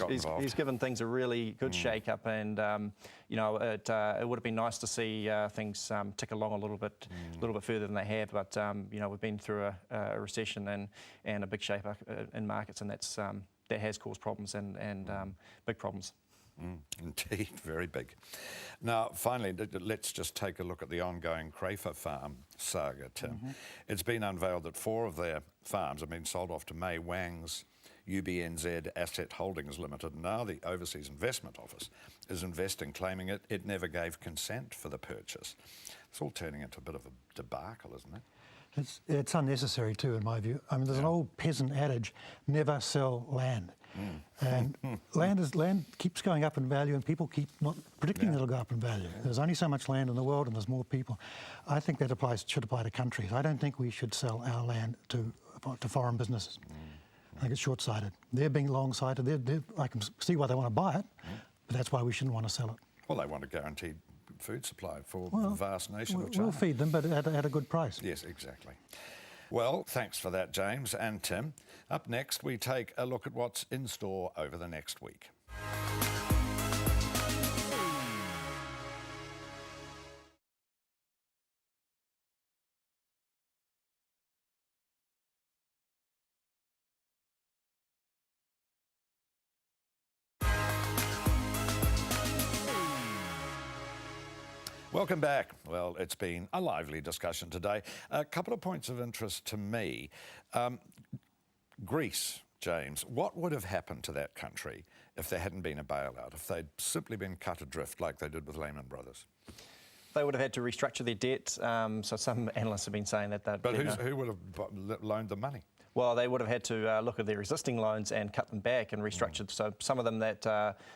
involved. He's given things a really good shake-up, and it would have been nice to see things tick along a little bit further than they have. But we've been through a recession and a big shape-up in markets, and that has caused problems and big problems. Indeed, very big. Now, finally, let's just take a look at the ongoing Crayford Farm saga, Tim. It's been unveiled that 4 of their farms have been sold off to May Wang's UBNZ Asset Holdings Limited. Now the Overseas Investment Office is investing, claiming it never gave consent for the purchase. It's all turning into a bit of a debacle, isn't it? It's unnecessary too, in my view. I mean, there's an old peasant adage, never sell land. And land keeps going up in value, and people keep not predicting that it'll go up in value. There's only so much land in the world, and there's more people. I think that should apply to countries. I don't think we should sell our land to foreign businesses. I think it's short-sighted. They're being long-sighted. I can see why they want to buy it, but that's why we shouldn't want to sell it. Well, they want a guaranteed food supply for the vast nation of China. We'll feed them, but at a good price. Yes, exactly. Well, thanks for that, James and Tim. Up next, we take a look at what's in store over the next week. Welcome back. Well, it's been a lively discussion today. A couple of points of interest to me. Greece, James, what would have happened to that country if there hadn't been a bailout, if they'd simply been cut adrift like they did with Lehman Brothers? They would have had to restructure their debt. So some analysts have been saying that they'd... But who would have loaned the money? Well, they would have had to look at their existing loans and cut them back and restructure. So some of them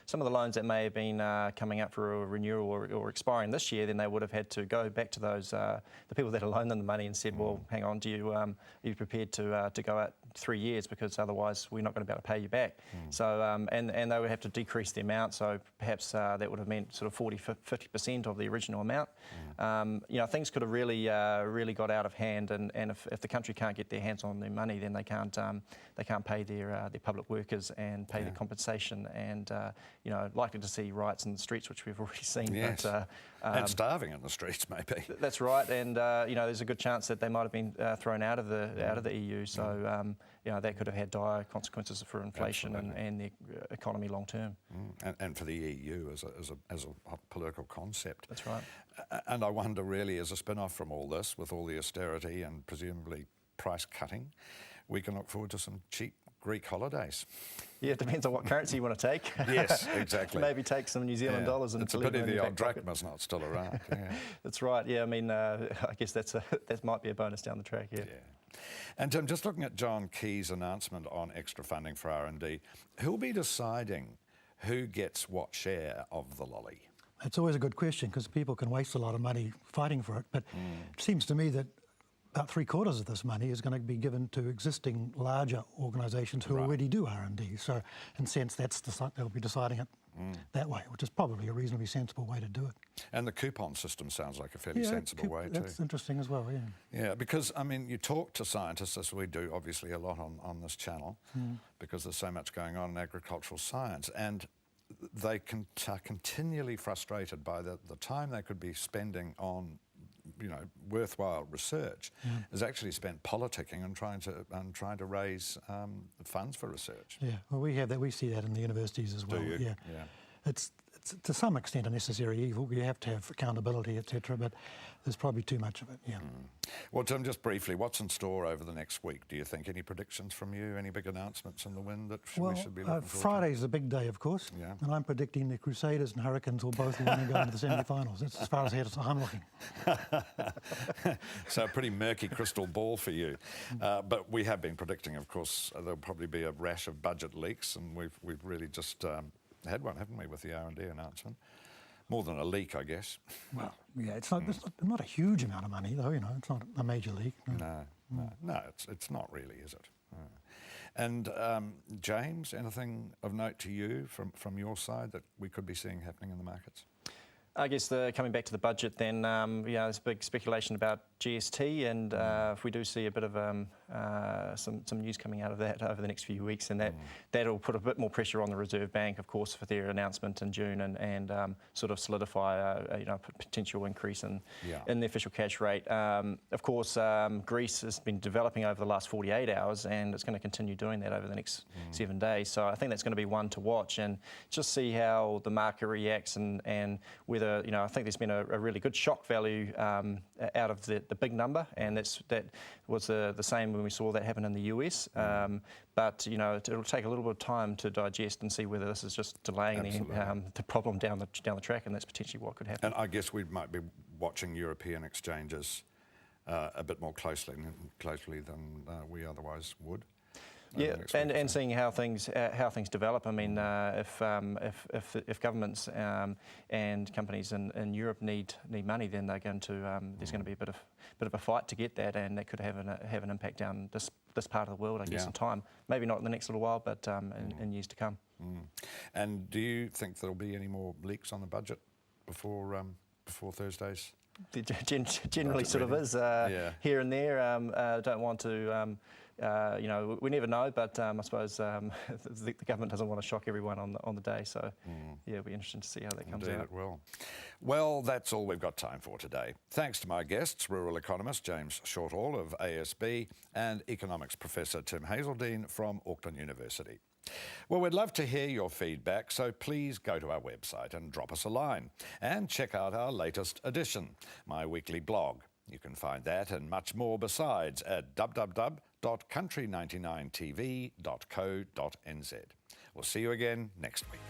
some of the loans that may have been coming up for a renewal or expiring this year, then they would have had to go back to those the people that had loaned them the money and said, well, hang on, are you prepared to go out 3 years, because otherwise we're not going to be able to pay you back. So and they would have to decrease the amount. So perhaps that would have meant sort of 50% of the original amount. Things could have really got out of hand, and if the country can't get their hands on their money, then they can't pay their public workers and pay their compensation, and likely to see riots in the streets, which we've already seen. Yes. But, and starving in the streets, maybe. That's right, and there's a good chance that they might have been thrown out of the EU. So that could have had dire consequences for inflation and the economy long term. And for the EU as a political concept. That's right. And I wonder, really, as a spin-off from all this, with all the austerity and presumably price cutting, we can look forward to some cheap Greek holidays. Yeah, it depends on what currency you want to take. Yes, exactly. Maybe take some New Zealand dollars and it's a pity the old drachma's not still around. Yeah. That's right. Yeah, I mean, I guess that might be a bonus down the track. Yeah. And Tim, just looking at John Key's announcement on extra funding for R&D, who'll be deciding who gets what share of the lolly? It's always a good question, because people can waste a lot of money fighting for it. But it seems to me that about 3/4 of this money is going to be given to existing larger organisations who already do R&D. So, in a sense, they'll be deciding it that way, which is probably a reasonably sensible way to do it. And the coupon system sounds like a fairly sensible way too. That's interesting as well, yeah. Yeah, because, I mean, you talk to scientists, as we do obviously a lot on this channel, because there's so much going on in agricultural science, and they are continually frustrated by the time they could be spending on worthwhile research is actually spent politicking and trying to raise funds for research. Yeah, well, we have that. We see that in the universities as well. Do you? Yeah. It's to some extent a necessary evil. You have to have accountability, etc. But there's probably too much of it. Yeah. Well, Tim, just briefly, what's in store over the next week? Do you think any predictions from you? Any big announcements in the wind that we should be looking forward to? Friday's a big day, of course. Yeah. And I'm predicting the Crusaders and Hurricanes will both win and go into the semi-finals. That's as far ahead as I'm looking. So a pretty murky crystal ball for you. But we have been predicting, of course, there'll probably be a rash of budget leaks, and we've really just had one, haven't we, with the R&D announcement? More than a leak, I guess. Well, yeah, it's not a huge amount of money, though. It's not a major leak. No, it's not really, is it? And James, anything of note to you from your side that we could be seeing happening in the markets? I guess coming back to the budget, then there's big speculation about GST, and if we do see a bit of some news coming out of that over the next few weeks, and that'll put a bit more pressure on the Reserve Bank, of course, for their announcement in June, and sort of solidify a potential increase in the official cash rate. Of course, Greece has been developing over the last 48 hours, and it's going to continue doing that over the next 7 days. So I think that's going to be one to watch, and just see how the market reacts, and whether, I think there's been a really good shock value out of the big number, and that was the same when we saw that happen in the US. But it'll take a little bit of time to digest and see whether this is just delaying the problem down the track, and that's potentially what could happen. And I guess we might be watching European exchanges a bit more closely than we otherwise would. Yeah, and seeing how things develop. I mean, if governments and companies in Europe need money, then they're going to there's going to be a bit of a fight to get that, and that could have an impact down this part of the world, I guess, in time. Maybe not in the next little while, but in years to come. And do you think there'll be any more leaks on the budget before Thursday's? There generally sort of is here and there. Don't want to. We never know, but I suppose the government doesn't want to shock everyone on the day. So, it'll be interesting to see how that comes out. It will. Well, that's all we've got time for today. Thanks to my guests, rural economist James Shortall of ASB and economics professor Tim Hazledine from Auckland University. Well, we'd love to hear your feedback, so please go to our website and drop us a line, and check out our latest edition, my weekly blog. You can find that and much more besides at www.country99tv.co.nz. We'll see you again next week.